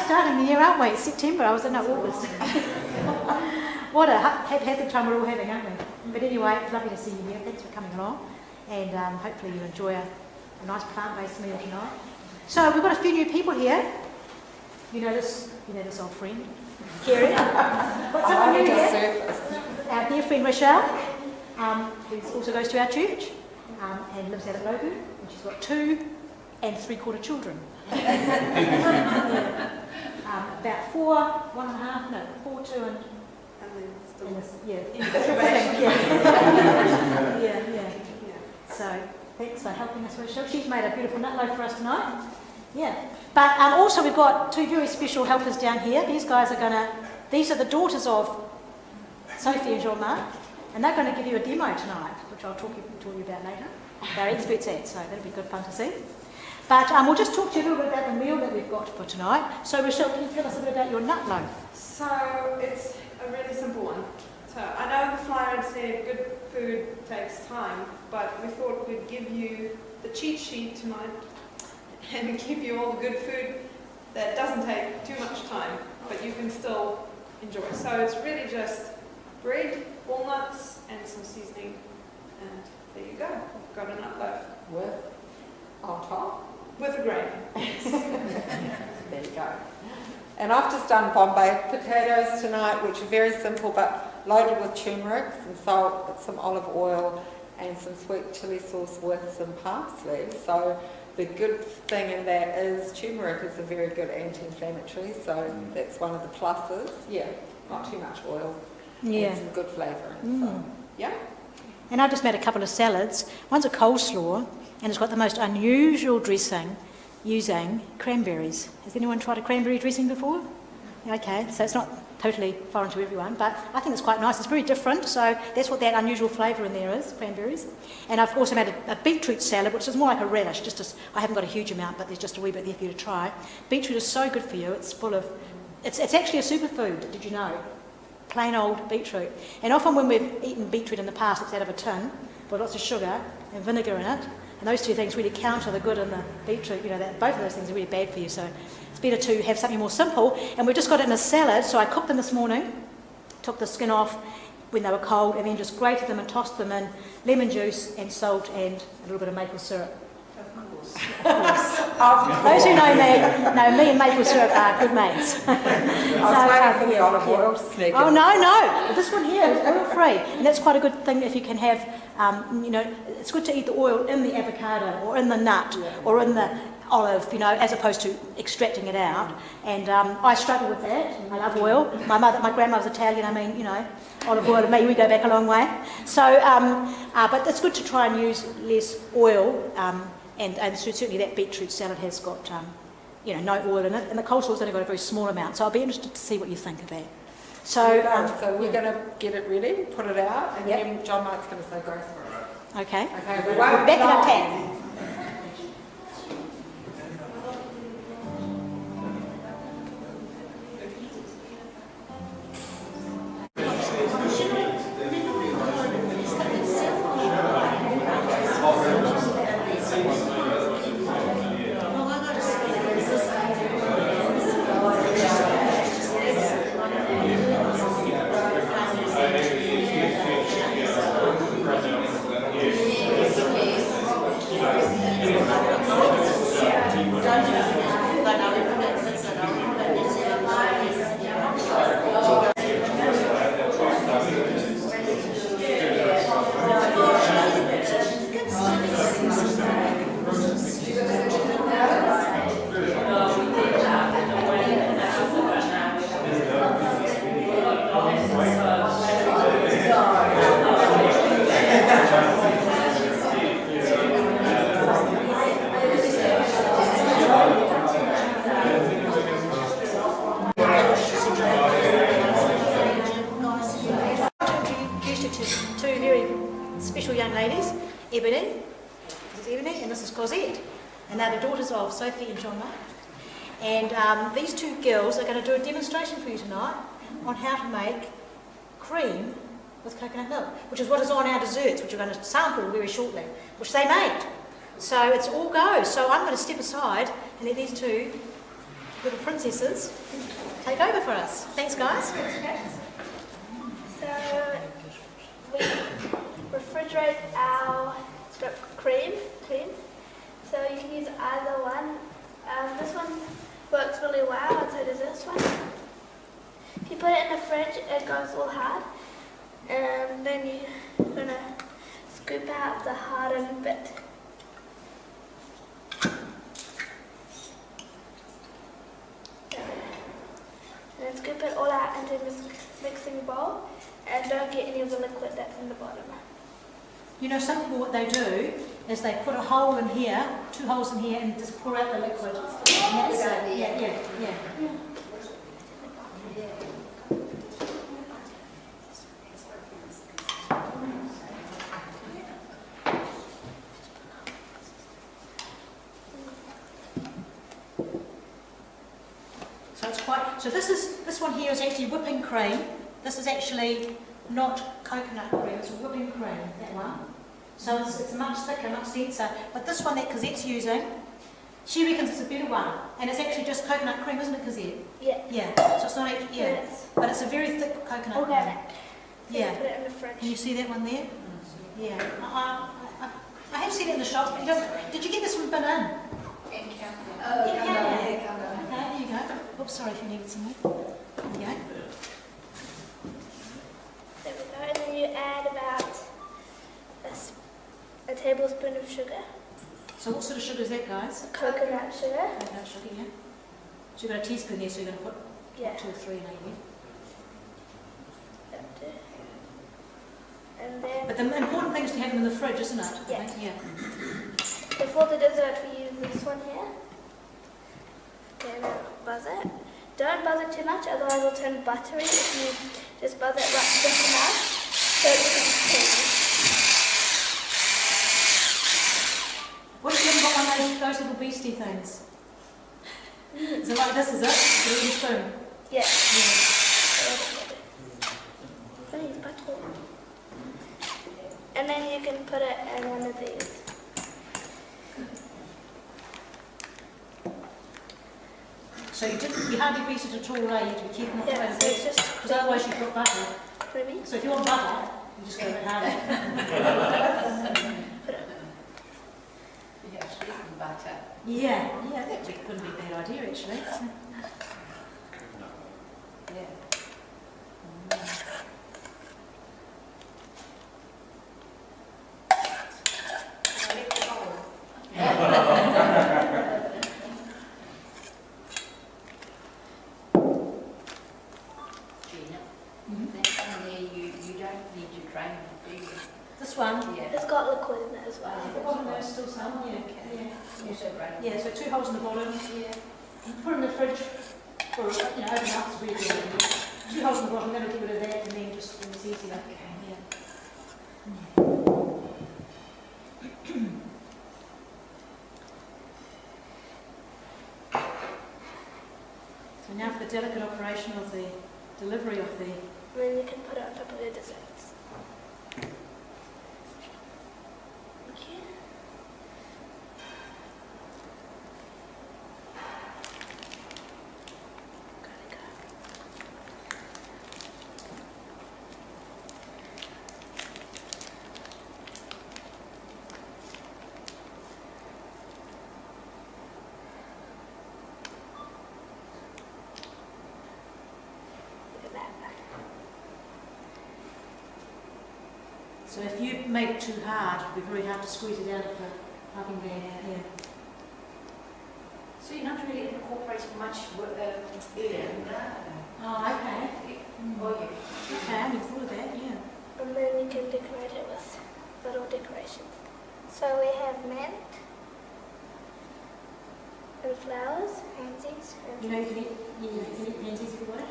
starting the year, aren't we? It's September, I was in August. What a haphazard time we're all having, aren't we? But anyway, it's lovely to see you here. Thanks for coming along. And hopefully you enjoy a nice plant-based meal tonight. So we've got a few new people here. You know this old friend, Kerry. Got someone new here. Our dear friend Rochelle, who also goes to our church and lives out at Lobu. And she's got 2 3/4 children. About 4, 1.5, no, 4, 2 and yeah. So thanks for helping us, Rochelle. She's made a beautiful nut loaf for us tonight. Yeah. But also we've got 2 very special helpers down here. These are the daughters of Sophie and Jean-Marc, and they're going to give you a demo tonight, which I'll talk to you about later. They're experts at, so that'll be good fun to see. But we'll just talk to you a little bit about the meal that we've got for tonight. So Rochelle, can you tell us a bit about your nut loaf? So it's a really simple one. So I know the flyer had said good food takes time, but we thought we'd give you the cheat sheet tonight and give you all the good food that doesn't take too much time, but you can still enjoy. So it's really just bread, walnuts, and some seasoning, and there you go. We've got a nut loaf. On top? With a gravy. There you go. And I've just done Bombay potatoes tonight, which are very simple but loaded with turmeric, some salt, some olive oil, and some sweet chili sauce with some parsley. So the good thing in that is turmeric is a very good anti-inflammatory, so that's one of the pluses. Yeah, not too much oil. Yeah. And some good flavouring. So, yeah. And I just made a couple of salads. One's a coleslaw, and it's got the most unusual dressing using cranberries. Has anyone tried a cranberry dressing before? Okay, so it's not totally foreign to everyone, but I think it's quite nice. It's very different, so that's what that unusual flavour in there is, cranberries. And I've also made a beetroot salad, which is more like a relish. I haven't got a huge amount, but there's just a wee bit there for you to try. Beetroot is so good for you. It's full of... It's actually a superfood, did you know? Plain old beetroot. And often when we've eaten beetroot in the past, it's out of a tin with lots of sugar and vinegar in it. And those 2 things really counter the good in the beetroot. You know, that both of those things are really bad for you. So it's better to have something more simple. And we've just got it in a salad. So I cooked them this morning, took the skin off when they were cold, and then just grated them and tossed them in lemon juice and salt and a little bit of maple syrup. Those who know me me and maple syrup are good mates. I was waiting for the olive oil to sneak in. Oh, no. This one here is oil-free. And that's quite a good thing if you can have, it's good to eat the oil in the avocado or in the nut or in the olive, as opposed to extracting it out. And I struggle with that. I love oil. My grandmother's Italian. Olive oil and me, we go back a long way. So, but it's good to try and use less oil. And certainly that beetroot salad has got, no oil in it, and the coleslaw's only got a very small amount. So I'll be interested to see what you think of that. So we're going to get it ready, put it out, and then John Mark's going to say go for it. Okay. We're back in a tap. And they're the daughters of Sophie and Jean-Marc. And these 2 girls are going to do a demonstration for you tonight on how to make cream with coconut milk, which is what is on our desserts, which we're going to sample very shortly, which they made. So it's all go. So I'm going to step aside and let these 2 little princesses take over for us. Thanks, guys. So we refrigerate our cream. So you can use either one. This one works really well, and so does this one. If you put it in the fridge, it goes all hard, and then you're gonna scoop out the hardened bit. And then scoop it all out into this mixing bowl, and don't get any of the liquid that's in the bottom. You know, some people, what they do is they put a hole in here, 2 holes in here, and just pour out the liquid. And that's it. Yeah. So it's quite. So this one here is actually whipping cream. This is actually not coconut cream. It's whipping cream. That one. So it's much thicker, much denser. But this one that Cosette's using, she reckons it's a better one. And it's actually just coconut cream, isn't it, Cosette? Yeah. Yeah. So it's not actually, yeah. Yes. But it's a very thick coconut Organic. cream. So Yeah. you put it in the fridge. Can you see that one there? Yeah. I have seen it in the shop. Did you get this from Bin Inn? Okay, there you go. Oops, sorry if you needed some more. There you go. There we go. And then you add about a tablespoon of sugar. So what sort of sugar is that, guys? Coconut sugar. Coconut sugar, yeah. So you've got a teaspoon there, so you're going to put Yeah. 2 or 3 maybe. That'll do. And then But the important thing is to have them in the fridge, isn't it? I Yeah. think? Yeah. before the dessert, we use this one here. Okay, now buzz it. Don't buzz it too much, otherwise it'll turn buttery. If you just buzz it right just enough, so it becomes creamy. What if you haven't got one of those little beastie things? Is it like this, is it? With a little spoon? Yeah. Yeah. Please, butter. And then you can put it in one of these. So you hardly beat it at all, right? You have to be careful not to Yeah, so it's overbeat, just because otherwise you've got butter. creamy. So if you want butter, you just go a bit harder. Put it. Butter. Yeah, that wouldn't be a bad idea actually. Yeah. Gina, that one there, you don't need to drain it, do you? This one, Yeah. It's got liquid in it as well. the bottom there's still some, yeah. Also drain it. Yeah, so 2 holes in the bottom. Yeah. You put it in the fridge for, overnight, it's really good. 2 holes in the bottom, then a little bit of that, and then just it's easier. Yeah. So now for the delicate operation of the delivery of the. And then you can put it on top of the desserts. Okay. Gotta go. Look at that. So if you make it too hard, it'll be very hard to squeeze it out of the piping bag. Yeah. So you're not really incorporating much earlier? Oh, okay. Oh, you. Okay, I never thought of that. Yeah. And then you can decorate it with little decorations. So we have mint and flowers, pansies, and You know, you can eat pansies if you want it.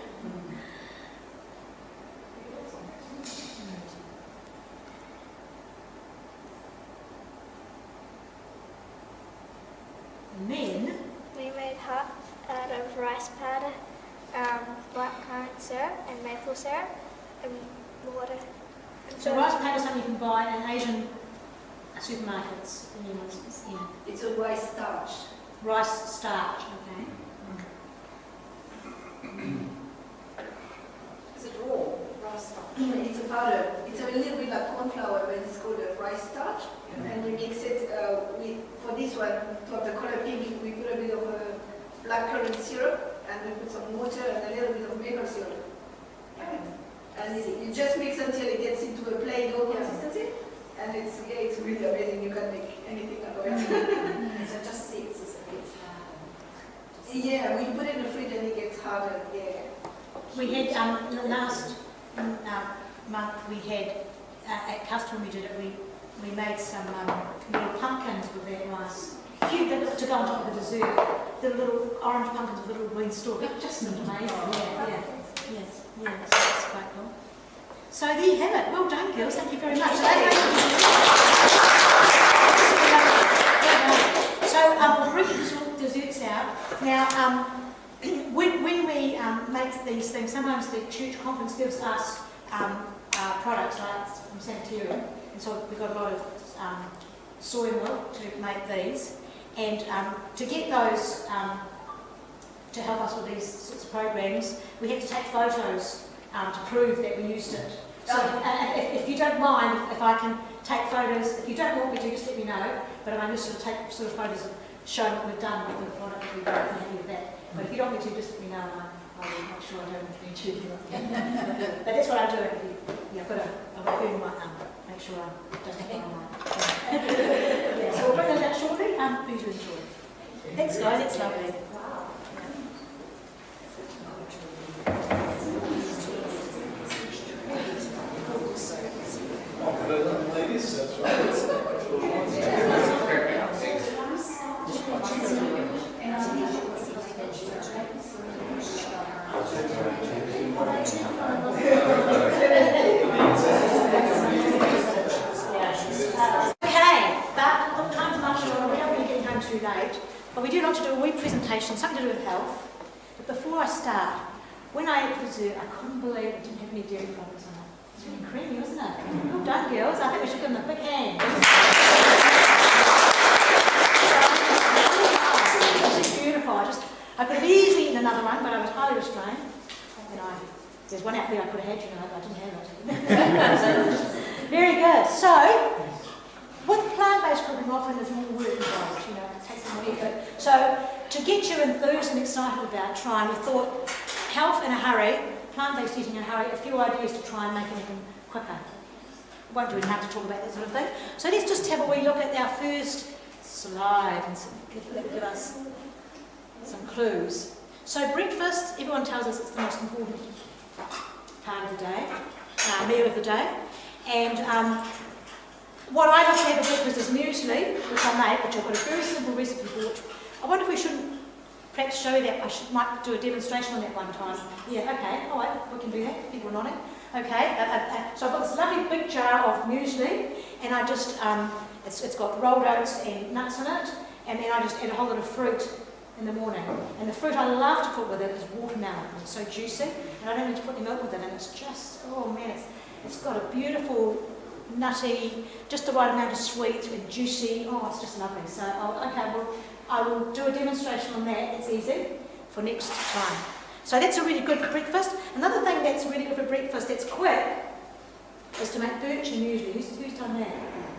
And then, we made hearts out of rice powder, black currant syrup, and maple syrup, and water. And so rice powder is something you can buy in Asian supermarkets. Yeah. It's always starch. Rice starch, okay. this one, to have the color pink, we put a bit of blackcurrant syrup, and we put some water and a little bit of maple syrup. And you just mix until it gets into a plain dough consistency, and it's really amazing. You can make anything out of it. So it just sits as it gets hard. Yeah, when you put it in the fridge and it gets harder, yeah. We had, last month we had, at Custom we did it, we made some little pumpkins with that rice. Cute, to go on top of the dessert. The little orange pumpkins with little green stalk. It just looked amazing. Yes, so that's quite cool. So there you have it. Well done, girls. Thank you very much. So we'll bring the desserts out. Now, when we make these things, sometimes the church conference gives us products like from Sanitarium, and so we've got a lot of soy milk to make these, and to get those to help us with these sorts of programs, we have to take photos to prove that we used it. So if you don't mind, if I can take photos, if you don't want me to, just let me know, but I'm just sort of take sort of photos of showing what we've done with the product, we're very happy with that. But if you don't want me to, just let me know, and I will make sure I don't need to. But that's what I do. I've got to earn my make sure I justify my. Yeah, so we'll bring those out shortly. Please do enjoy. Thanks, guys. It's lovely. Ladies, that's right. Too late, but we do like to do a wee presentation, something to do with health. But before I start, when I ate dessert, I couldn't believe it didn't have any dairy products in it. It's really creamy, wasn't it? Well done, girls. I think we should give them a big hand. This is beautiful. I could have easily eaten another one, but I was highly restrained. And there's one out there I could have had, but I didn't have it. Very good. So, with plant-based cooking, often there's more work involved, it takes more effort. So, to get you enthused and excited about trying, we thought health in a hurry, plant-based eating in a hurry, a few ideas to try and make anything quicker. Won't do enough to talk about that sort of thing. So let's just have a wee look at our first slide and give us some clues. So breakfast, everyone tells us it's the most important part of the day, meal of the day. And what I like to have for breakfast is muesli, which I make, which I've got a very simple recipe for, which I wonder if we shouldn't perhaps show that. Might do a demonstration on that one time. Yeah, okay, all right, we can do that. People are nodding. Okay, so I've got this lovely big jar of muesli, and I just, it's got rolled oats and nuts in it, and then I just add a whole lot of fruit in the morning. And the fruit I love to put with it is watermelon. It's so juicy, and I don't need to put any milk with it, and it's just, oh man, it's got a beautiful, nutty, just the right amount of sweet and juicy. Oh, it's just lovely. So, I will do a demonstration on that. It's easy for next time. So that's a really good breakfast. Another thing that's really good for breakfast that's quick is to make birch and muesli. Who's done that?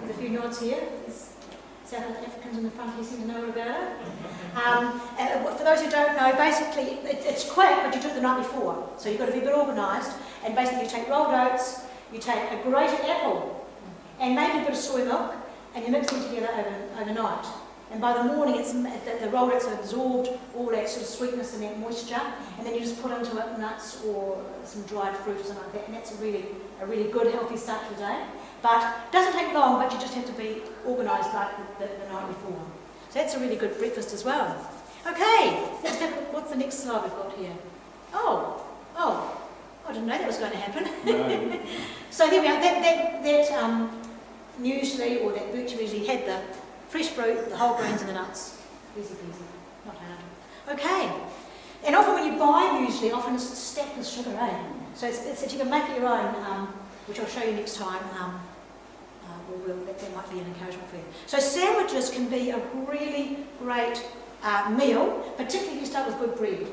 There's a few nods here. There's South Africans in the front here seem to know all about it. For those who don't know, basically it's quick, but you do it the night before. So you've got to be a bit organised. And basically you take rolled oats, you take a grated apple, and maybe a bit of soy milk, and you mix them together overnight. And by the morning, the rolled oats have absorbed all that sort of sweetness and that moisture, and then you just put into it nuts or some dried fruit or something like that, and that's a really good, healthy start to the day. But it doesn't take long, but you just have to be organised like the night before. So that's a really good breakfast as well. Okay, let's have a look. What's the next slide we've got here? Oh, I didn't know that was going to happen. No. So there we are. That muesli, or that birch muesli, had the fresh fruit, the whole grains and the nuts. Easy peasy, not hard. Okay, and often when you buy muesli, often it's stacked with sugar, eh? So it's you can make it your own, which I'll show you next time. That might be an encouragement for you. So sandwiches can be a really great meal, particularly if you start with good bread.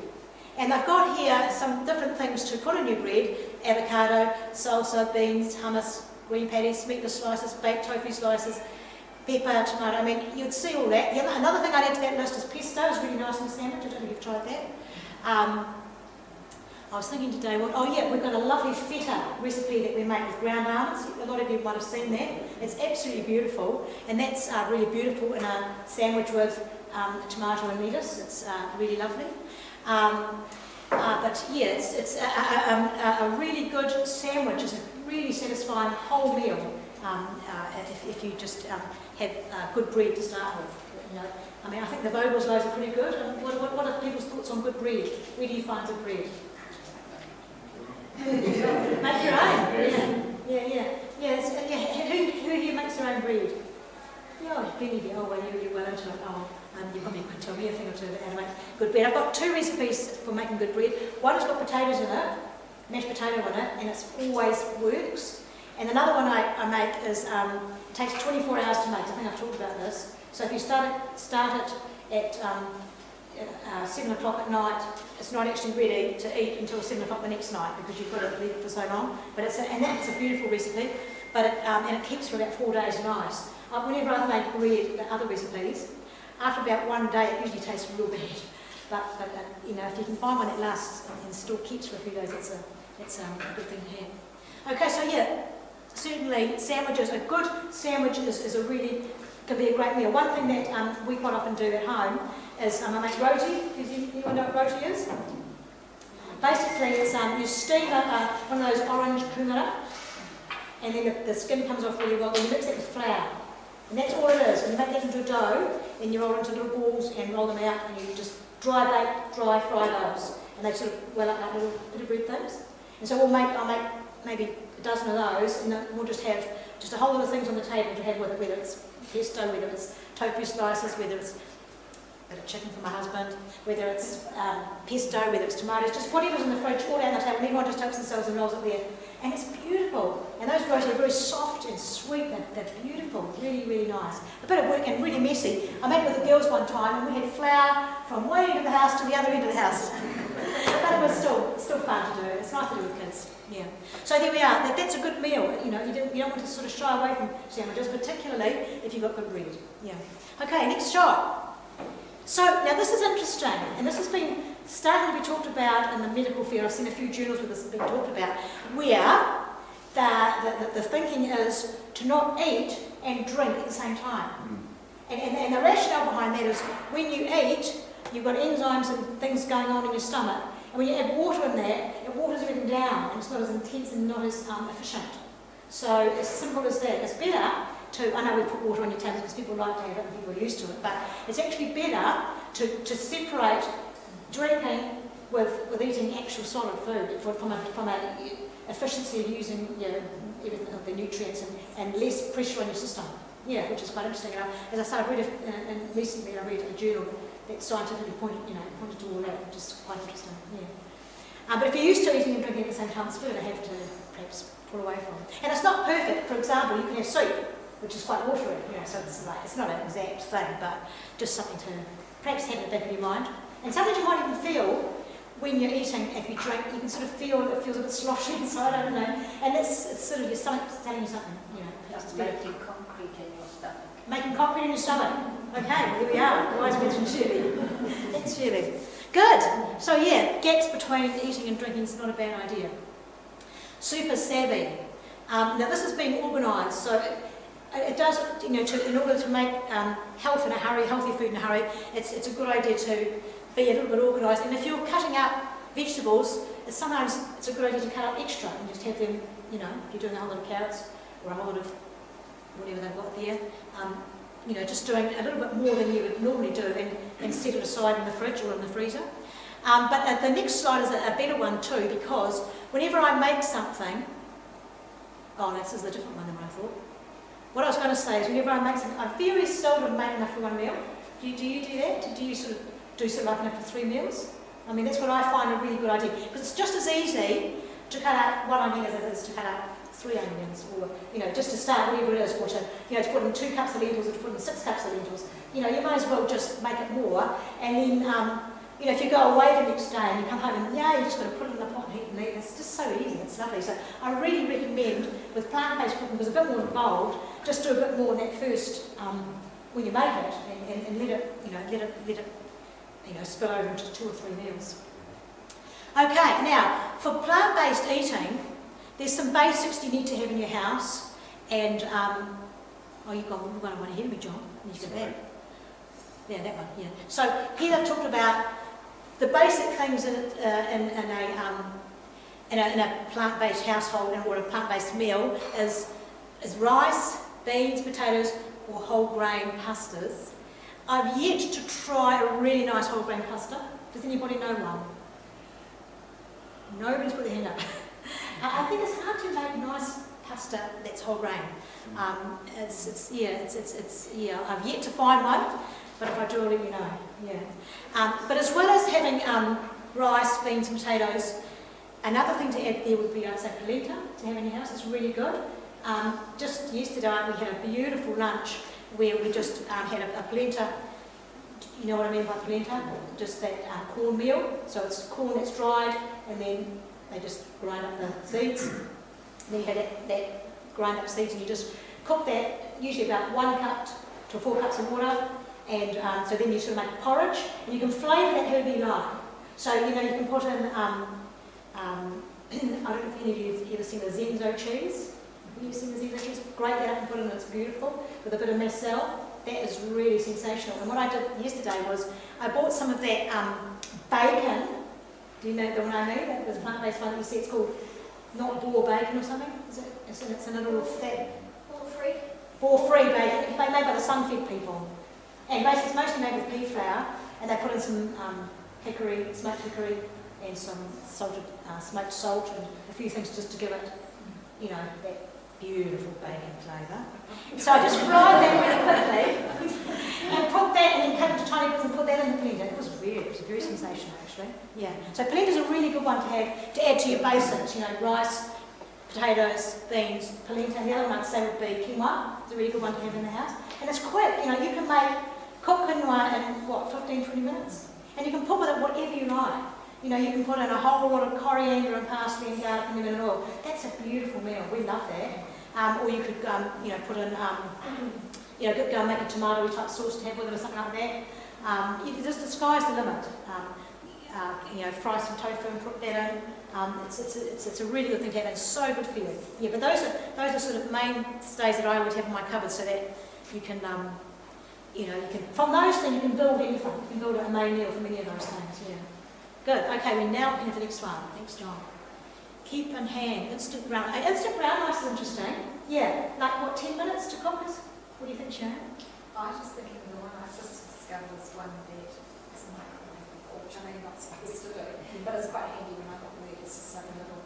And I've got here some different things to put in your bread: avocado, salsa, beans, hummus, green patties, meatless slices, baked tofu slices. pepper, tomato. I mean, you'd see all that. Another thing I'd add to that list is pesto. It's really nice in a sandwich. I don't know if you've tried that. I was thinking today, we've got a lovely feta recipe that we make with ground almonds. A lot of you might have seen that. It's absolutely beautiful, and that's really beautiful in a sandwich with tomato and lettuce. It's really lovely. But yeah, it's a really good sandwich. It's a really satisfying whole meal if you just have good bread to start with. You know, I mean, I think the Vogel's loaves are pretty good. What are people's thoughts on good bread? Where do you find good bread? Make your own. Yeah. Who here makes their own bread? Yeah, Benny. Oh, well, you're well into it. You probably could tell me a thing or two about how to make good bread. I've got 2 recipes for making good bread. One has got potatoes in it, mashed potato in it, and it always works. And another one I make is it takes 24 hours to make. I think I've talked about this. So if you start it at 7 o'clock at night, it's not actually ready to eat until 7 o'clock the next night because you've got it leave it for so long. But that's a beautiful recipe. But it keeps for about 4 days nice. Whenever I've made bread, the other recipes, after about 1 day, it usually tastes real bad. But you know, if you can find one that lasts and still keeps for a few days, it's a good thing to have. Okay, so yeah, certainly sandwiches. A good sandwich can be a great meal. One thing that we quite often do at home is I make roti. Does anyone know what roti is? Basically, it's you steam one of those orange kumara, and then the skin comes off really well. And you mix it with flour. And that's all it is. And you make that into a dough, and you roll it into little balls and roll them out, and you just dry bake, dry fry those. And they sort of well up like little bit of bread things. And so I'll make maybe a dozen of those, and then we'll just have just a whole lot of things on the table to have with it, whether it's pesto, whether it's tofu slices, whether it's a bit of chicken for my husband, whether it's pesto, whether it's tomatoes, just whatever's in the fridge, all down the table, and everyone just takes themselves and rolls it there. And it's beautiful. And those roti are very soft and sweet. They're beautiful, really, really nice. A bit of work and really messy. I made it with the girls one time, and we had flour from one end of the house to the other end of the house. But it was still fun to do. It's nice to do with kids. Yeah. So there we are. That's a good meal. You know, you don't want to sort of shy away from sandwiches, particularly if you've got good bread. Yeah. Okay, next shot. So now this is interesting, and this has been starting to be talked about in the medical field. I've seen a few journals where this has been talked about, where the thinking is to not eat and drink at the same time. And the rationale behind that is when you eat, you've got enzymes and things going on in your stomach, and when you add water in there, it waters everything down, and it's not as intense and not as efficient. So as simple as that. It's better to, I know we put water on your tables because people like to have it and people are used to it, but it's actually better to separate drinking with eating actual solid food from a efficiency of using everything of the nutrients and less pressure on your system. Yeah, which is quite interesting. And as I said, recently I read a journal that scientifically pointed to all that, which is quite interesting. Yeah. But if you're used to eating and drinking at the same time, it's better to have to perhaps pull away from. And it's not perfect. For example, you can have soup, which is quite watery. So it's not an exact thing, but just something to perhaps have in the back of your mind. And something you might even feel when you're eating, if you drink, you can sort of feel it feels a bit sloshy inside, I don't know. And it's sort of your stomach telling you something, Just making concrete in your stomach. Making concrete in your stomach. Okay, well, here we are. Wise mention Shirley. Thanks, Shirley. Good. So yeah, gaps between eating and drinking is not a bad idea. Super savvy. Now this has been organised, so it does, in order to make health in a hurry, healthy food in a hurry, it's a good idea to be a little bit organised. And if you're cutting up vegetables, sometimes it's a good idea to cut up extra and just have them, if you're doing a whole lot of carrots or a whole lot of whatever they've got there, just doing a little bit more than you would normally do and set it aside in the fridge or in the freezer. But the next slide is a better one too, because whenever I make something, this is a different one than what I thought. What I was going to say is whenever I make something, I very seldom make enough for one meal. Do you do that? Do you sort of do like enough for 3 meals? I mean, that's what I find a really good idea. Because it's just as easy to cut out 1 onion as it is to cut out 3 onions, or, just to start whatever it is, or to put in 2 cups of lentils or to put in 6 cups of lentils. You might as well just make it more. And then, if you go away the next day and you come home and, you're just going to put it in the pot and heat and eat, it's just so easy, it's lovely. So I really recommend with plant-based cooking, because it's a bit more involved, just do a bit more in that first, when you make it, and let it, spill over into 2 or 3 meals. Okay, now, for plant-based eating, there's some basics you need to have in your house, and, you've got one ahead of me, John. You got that. Yeah, that one, yeah. So here I've talked about the basic things in a plant-based household or a plant-based meal is rice, beans, potatoes, or whole grain pastas. I've yet to try a really nice whole grain pasta. Does anybody know one? Nobody's put their hand up. I think it's hard to make nice pasta that's whole grain. I've yet to find one, but if I do, I'll let you know. Yeah. But as well as having rice, beans, and potatoes, another thing to add there would be, I'd say, polenta to have in your house. It's really good. Just yesterday we had a beautiful lunch where we just had a polenta. You know what I mean by polenta? Just that cornmeal. So it's corn that's dried, and then they just grind up the seeds. And then you have that grind up seeds, and you just cook that, usually about 1 cup to 4 cups of water. And so then you sort of make a porridge, and you can flavour that however you like. So, you can put in, I don't know if any of you have ever seen the Zenzo cheese. Have you seen the Zenzo cheese? Grate that up and put it in, it's beautiful, with a bit of macel. That is really sensational. And what I did yesterday was, I bought some of that bacon. Do you know the one I mean? That was a plant-based one that you see, it's called, not boar bacon or something, is it? It's a little fat. Boar-free. Boar-free bacon, it's made by the Sunfed people. And basically it's mostly made with pea flour, and they put in some hickory, smoked hickory, and some salted, smoked salt, and a few things just to give it, that beautiful bacon flavour. So I just fried that really quickly, and put that, and then cut it into tiny bits and put that in the polenta. It was very sensational actually. Yeah. So polenta's a really good one to have, to add to your basics, rice, potatoes, beans, polenta, and the other one I'd say would be quinoa. It's a really good one to have in the house. And it's quick, you can cook quinoa in 15-20 minutes. And you can put with it whatever you like. You can put in a whole lot of coriander and parsley and garlic and lemon and oil. That's a beautiful meal. We love that. Or you could, put in, go and make a tomato type sauce to have with it or something like that. The sky's the limit. Fry some tofu and put that in. It's a really good thing to have, and it's so good for you. Yeah, but those are sort of mainstays that I would have in my cupboard, so that you can, from those things you can build anything. You can build a main meal from any of those things. Yeah. Good. Okay, we now can have the next one. Thanks, John. Keep in hand instant brown. Instant brown rice is interesting. Yeah, 10 minutes to cook is? What do you think, Sharon? I was just thinking the one I just discovered is one that is a microwave before, which I know you're not supposed to do, but it's quite handy when I got the it's just like a little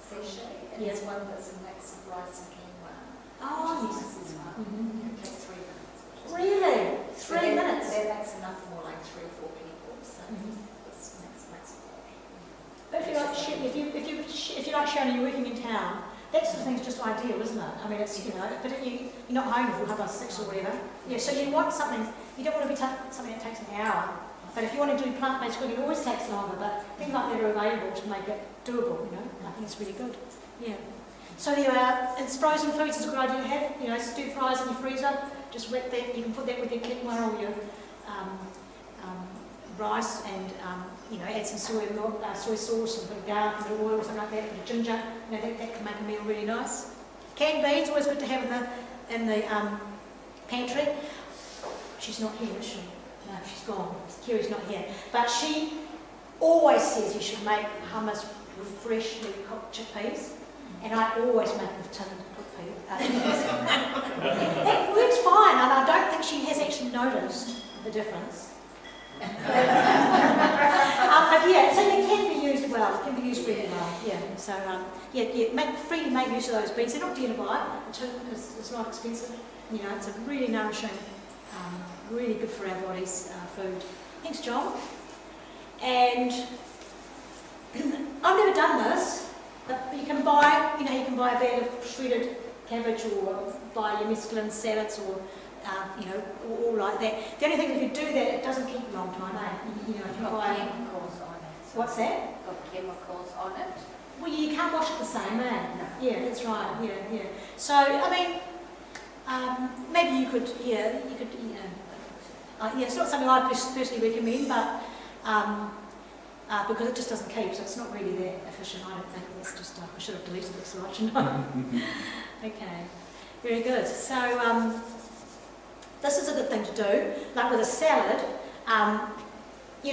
sachet, and it's one that's a mix of rice and quinoa. Oh, yes. yes. As well. Mm-hmm. It takes 3 minutes. Really? 3 minutes? That's enough for like 3 or 4 people, so this makes a lot. But if you're like Sharon and you're working in town, that sort of thing's just ideal, isn't it? I mean, it's, but you're not home until 6:30 or whatever. Yeah, so you want something, you don't want to be something that takes an hour. But if you want to do plant-based cooking, it always takes longer, but things like that are available to make it doable, I think it's really good. Yeah. So there are, it's frozen foods is a good idea to have, stir fries in your freezer, just wet that, you can put that with your quinoa or your rice and, add some soy milk, soy sauce and a bit of garlic and a bit of oil or something like that, a bit of ginger, that can make a meal really nice. Canned beans, always good to have in the pantry. She's not here, is she? No, she's gone. Kerry's not here. But she always says you should make hummus with freshly cooked chickpeas. And I always make with tinned cooked peas. It works fine, and I don't think she has actually noticed the difference. But yeah, so it can be used well. It can be used really well. Yeah. So freely make use of those beans. They're not dear to buy because it's not expensive. It's a really nourishing, really good for our bodies food. Thanks, John. And I've never done this, but you can buy, you can buy a bag of shredded cabbage or buy your mesclun salads or all like that. The only thing, if you do that, it doesn't keep a long time. If you buy chemicals on it. What's that? Got chemicals on it. Well, you can't wash it the same, eh? No. Yeah, that's right. Yeah. So, I mean, maybe you could, yeah, it's not something I'd personally recommend, but because it just doesn't keep, so it's not really that efficient. I don't think it's just. I should have deleted this slide, shouldn't I? Okay, very good. So, this is a good thing to do. Like with a salad,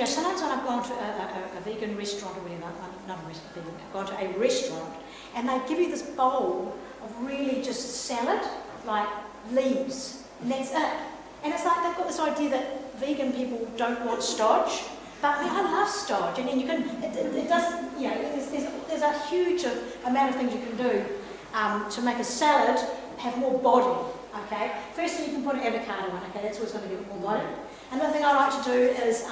sometimes when I've gone to a vegan restaurant or whatever, not a restaurant, vegan, I've gone to a restaurant, and they give you this bowl of really just salad, like leaves, and that's it. And it's like they've got this idea that vegan people don't want starch, but I mean, I love starch, and then you can, it does, there's a huge amount of things you can do to make a salad have more body, okay? Firstly, you can put an avocado in, okay? That's what's going to give it more body. Another thing I like to do is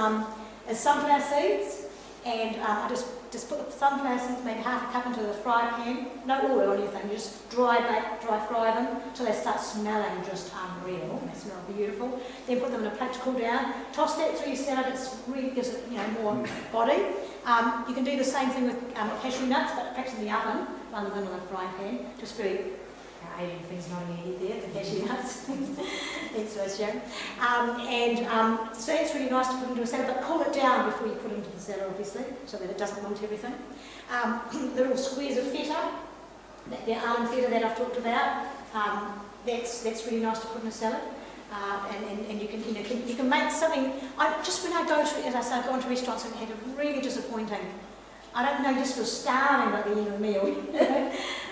sunflower seeds, and I just put the sunflower seeds, maybe half a cup into the fry pan, no oil or anything, you just dry fry them until they start smelling just unreal. They smell beautiful. Then put them in a plate to cool down. Toss that through your salad. It really gives it more body. You can do the same thing with cashew nuts, but perhaps in the oven rather than in a frying pan. Just very alien things not in your head there, the cashew nuts. Thanks for that, Sharon. So it's really nice to put into a salad, but cool it down before you put it into the salad, obviously, so that it doesn't wilt everything. The little squares of feta, the almond feta that I've talked about, that's really nice to put in a salad. And you can make something. When I go to, as I say, I've gone to restaurants and had a really disappointing. I don't know, just feel starving by the end of the meal.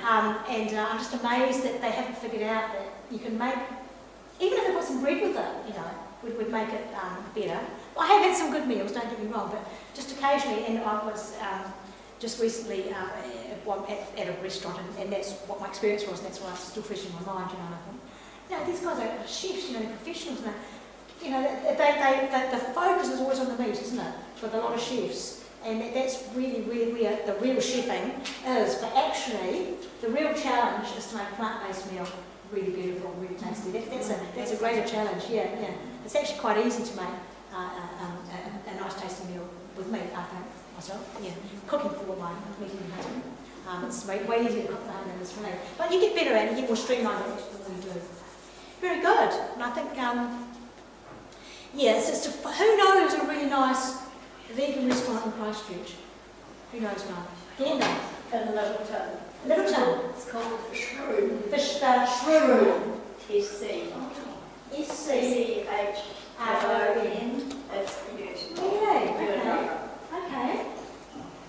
I'm just amazed that they haven't figured out that you can make, even if they put some bread with it, would make it better. I have had some good meals, don't get me wrong, but just occasionally, and I was just recently at a restaurant, and that's what my experience was, and that's why it's still fresh in my mind, I thought, these guys are chefs, they're professionals, and the focus is always on the meat, isn't it, for a lot of chefs. And that's really where the real chefing is. But actually, the real challenge is to make a plant-based meal really beautiful, really tasty. That's a greater challenge, yeah. It's actually quite easy to make a nice tasty meal with meat, I think, myself. Yeah, cooking for my meeting husband. It's way easier to cook for home than it is for me. But you get better at it, you get more streamlined at it than we do. Very good. And I think, it's just who knows a really nice vegan restaurant in Christchurch? Who knows, Mark? Glenda? In Littleton. Littleton. It's called Shroom. Shroom. SC. SC. SCHRON. It's produced. Really? Okay.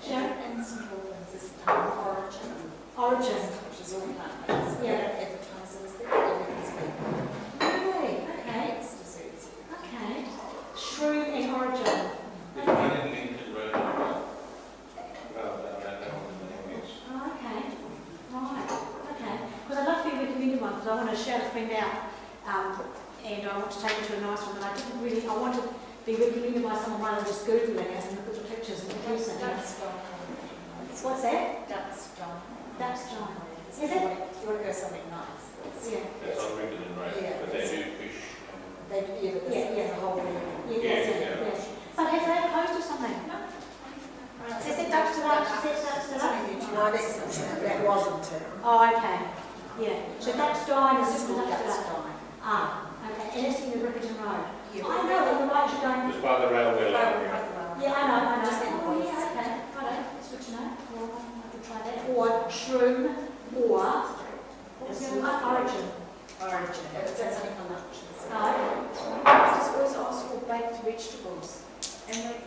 Sharon and St Albans is Origin. Origin. Which is all plant-based. Yeah. Advertisers there. Everything's vegan. Really? Okay. It's desserts. Okay. Shroom and Origin. There's one in Lincoln Road. Well, I don't know what the name is. Oh, okay. Right. Okay. Because I'd love to be recommended one because I want to shout a friend out and I want to take it to a nice one. And I want to be recommended by someone rather than just Googling it and look at the pictures and producing it. What's that? Duck's Dine. Duck's Dine. Is it? You want to go something nice? Yeah. That's on Lincoln Road, Yeah, but they do fish. They do, yeah, but there's a whole Yeah, that's it. Yeah. But has they closed or something? Is it Ducks Delight? That wasn't it. Oh, okay. Yeah. So Ducks Dine is It's just called Ducks Duck's Dine. Dine. Ah, okay. And it's in the Rickerton Road. Yeah. I know, on the right you're going. It's by the railway line. Yeah, I know. Just in the Oh, voice. yeah, okay. Righto, that's good to know. Well, I could try that. Or Shroom, or what was the other one? Origin. Origin. That's only for lunch. Oh, I always ask for baked vegetables, and they're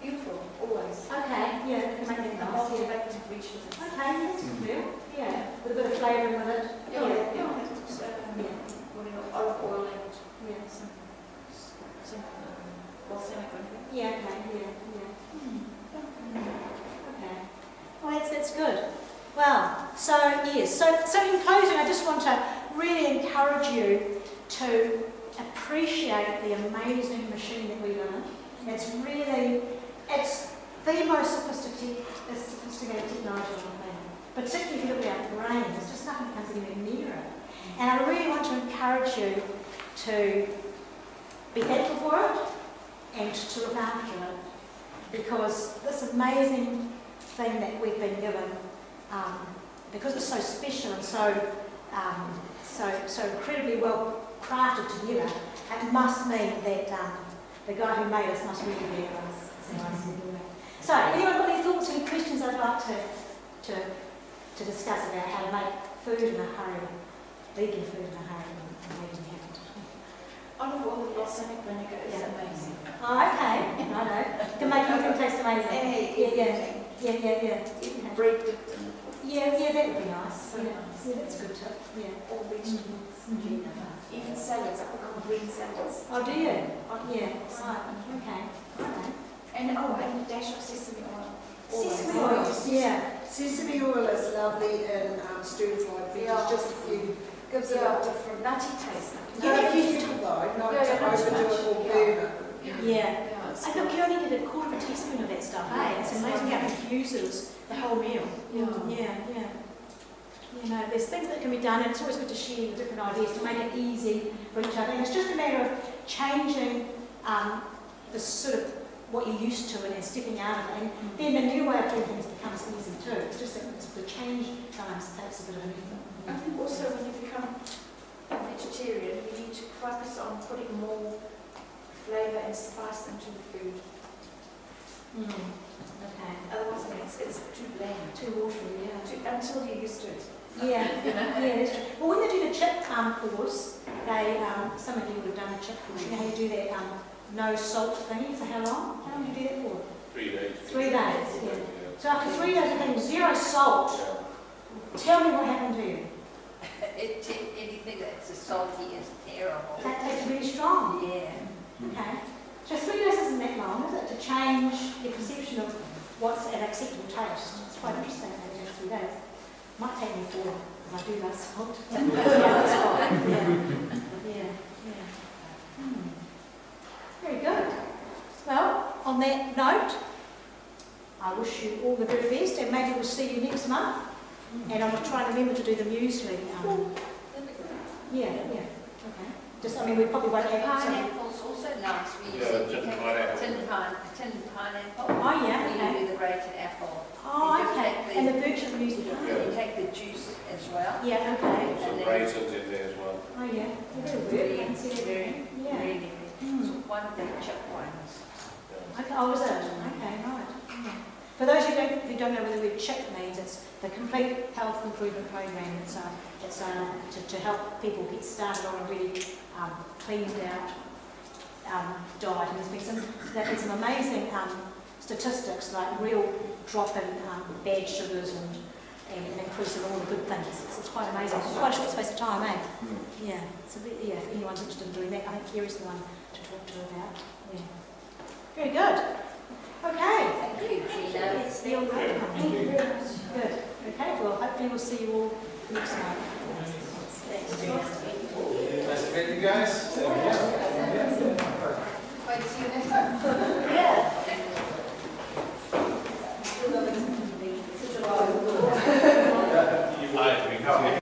beautiful, always. okay. Yeah, they can make it nice. Multi Yeah. baked vegetables. Okay, that's good. Yeah, with a bit of flavouring with it. Yeah. It's, Yeah. olive oil and Yeah. some balsamic vinegar. Yeah, okay, yeah. Okay. Well, that's good. Well, so yes, so in closing, I just want to really encourage you to appreciate the amazing machine that we live in. It's the most sophisticated technology on the planet. Particularly if you look at our brain, there's just nothing that comes anywhere near it. And I really want to encourage you to be thankful for it and to look after it. because this amazing thing that we've been given, because it's so special and so incredibly well crafted together, it must mean that the guy who made us must really be us. So, anyone got any thoughts, any questions I'd like to discuss about how to make food in a hurry, vegan food in a hurry, and making it happen? Olive oil with balsamic vinegar is amazing. Oh, okay. I know. Can make everything taste amazing. Yeah. Even bread dipped in Yeah, that would be nice. So nice. Yeah, that's a good tip. Yeah. all vegetables. Mhm. Even salads, I cook on green salads. Oh, do you? Yeah. Right. Okay. Okay. And and a dash of sesame oil. Sesame Always. oil. Yeah. Sesame oil is lovely in stir-fried veggies, Yeah. just a few, gives it Yeah, a different nutty taste. not beautiful though, not Yeah, to not too overdo much. it or Yeah. burn it. Yeah. Yeah, it's I think you only get a quarter of a teaspoon of that stuff, eh? It's amazing how it infuses the whole meal. Yeah. Yeah. You know, there's things that can be done, and it's always good to share the different ideas to make it easy for each other. And it's just a matter of changing the sort of what you're used to and then stepping out of it. And then the new way of doing things becomes easy too. It's just that the change times takes a bit of an effort. I think also when you become a vegetarian, you need to focus on putting more flavour and spice into the food. Okay. Otherwise, it's too bland. Too watery, yeah. Until you're used to it. Yeah, that's true. Well, when they do the chip course, they, some of you would have done the chip course, you know how you do that no salt thing, for how long? How long do you do that for? 3 days. 3 days, yeah. So after 3 days of having zero salt, tell me what happened to you. Anything that's salty is terrible. That tastes really strong. Yeah. Okay. So 3 days isn't that long, is it, to change your perception of what's an acceptable taste? It's quite interesting that it takes 3 days. Might take me 4, because I do love salt. Yeah, that's fine. Yeah. Very good. Well, on that note, I wish you all the very best, and maybe we'll see you next month. And I'll try and remember to do the muesli. Yeah. Okay. Just, I mean, we probably won't have some. Pineapple's also nice. We Yeah, use tin it. pineapple. Tin pineapple. Oh, yeah, Where okay. you do the grated apple. Oh, You just okay. take the- And the birches muesli. You take the juice as well. Yeah, okay. Some raisins in there as well. Oh, yeah. Very Very, good. I can see that. very, Yeah. really. It's one of the chip ones. Okay, oh, is it? Okay, right. Yeah. For those who don't know what the word CHIP means, it's the Complete Health Improvement Program. It's to help people get started on a really cleaned out diet. And there's some amazing statistics, like real drop in bad sugars and an increase in all the good things. It's quite amazing. It's quite a short space of time, eh? Yeah. So if anyone's interested in doing that, I think Kerry's the one to talk to about. Yeah. Very good. Okay. Thank you, Gina. Yes, you're welcome. Thank you very much. Good. Okay, well, hopefully we'll see you all next month. Thanks, Gina. Nice to meet you guys. Wait, see you next time.